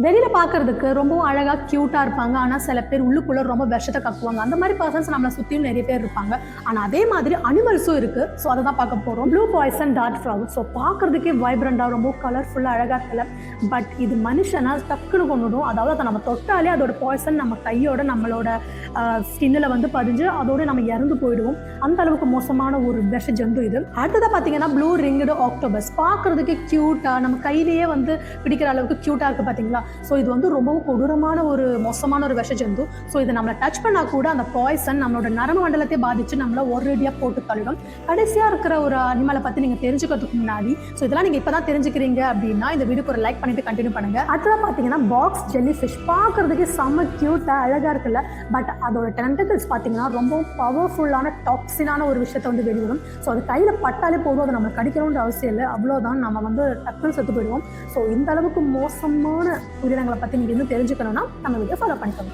வெளியில பார்க்கறதுக்கு ரொம்பவும் அழகா கியூட்டா இருப்பாங்க. ஆனா சில பேர் உள்ளுக்குள்ள ரொம்ப விஷத்த கக்குவாங்க. அந்த மாதிரி பர்சன்ஸ் நம்மள சுத்தியும் நிறைய பேர் இருப்பாங்க. ஆனா அதே மாதிரி அனிமல்ஸும் இருக்கு. ஸோ அதை தான் பார்க்க போறோம். Blue poison dart frog. So பார்க்கறதுக்கே வைப்ரண்டா ரொம்ப கலர்ஃபுல்லா அழகா இருக்குல்ல. பட் இது மனுஷனா டக்குன்னு கொண்டுடும். அதாவது அதை நம்ம தொட்டாலே அதோட பாய்சன் நம்ம கையோட நம்மளோட ஸ்கின்னில் வந்து பதிஞ்சு அதோட நம்ம இறந்து போயிடுவோம். அந்த அளவுக்கு மோசமான ஒரு விஷ ஜந்து இது. அடுத்ததாக பார்த்தீங்கன்னா ப்ளூ ரிங்டு ஆக்டோபஸ். பார்க்கறதுக்கு கியூட்டா நம்ம கையிலேயே வந்து பிடிக்கிற அளவுக்கு கியூட்டா இருக்கு பார்த்தீங்களா. ஸோ இது வந்து ரொம்பவும் கொடூரமான ஒரு மோசமான ஒரு விஷ ஜந்து. ஸோ இதை நம்மளை டச் பண்ணால் கூட அந்த பாய்சன் நம்மளோட நரம்பு மண்டலத்தை பாதிச்சு நம்மளை ஒரேடியாக போட்டு தள்ளிடும். கடைசியாக இருக்கிற ஒரு அனிமலை பற்றி நீங்கள் தெரிஞ்சுக்கிறதுக்கு முன்னாடி ஸோ இதெல்லாம் நீங்கள் இப்போ தான் தெரிஞ்சுக்கிறீங்க அப்படின்னா இந்த வீடியோக்கு ஒரு லைக் பண்ணிட்டு கண்டினியூ பண்ணுங்க. அடுத்ததான் பார்த்தீங்கன்னா பாக்ஸ் ஜெல்லி ஃபிஷ். பார்க்கறதுக்கு செம்ம கியூட்டாக அழகாக இருக்குல்ல. பட் அதோட டென்டக்கிள்ஸ் பார்த்தீங்கன்னா ரொம்பவும் பவர்ஃபுல்லான டாக்ஸினான ஒரு விஷயத்தை வந்து வெளியிடும். ஸோ அது கையில் பட்டாலே போதும், அதை நம்ம கடிக்கணுன்ற அவசியம் இல்லை. அவ்வளோதான், நம்ம வந்து டக்குன்னு செத்து போயிடுவோம். ஸோ இந்த அளவுக்கு மோசமான உயிரினங்களை பற்றி நீங்கள் இன்னும் தெரிஞ்சுக்கணும்னா நம்ம வீடியோ ஃபாலோ பண்ணிக்கோங்க.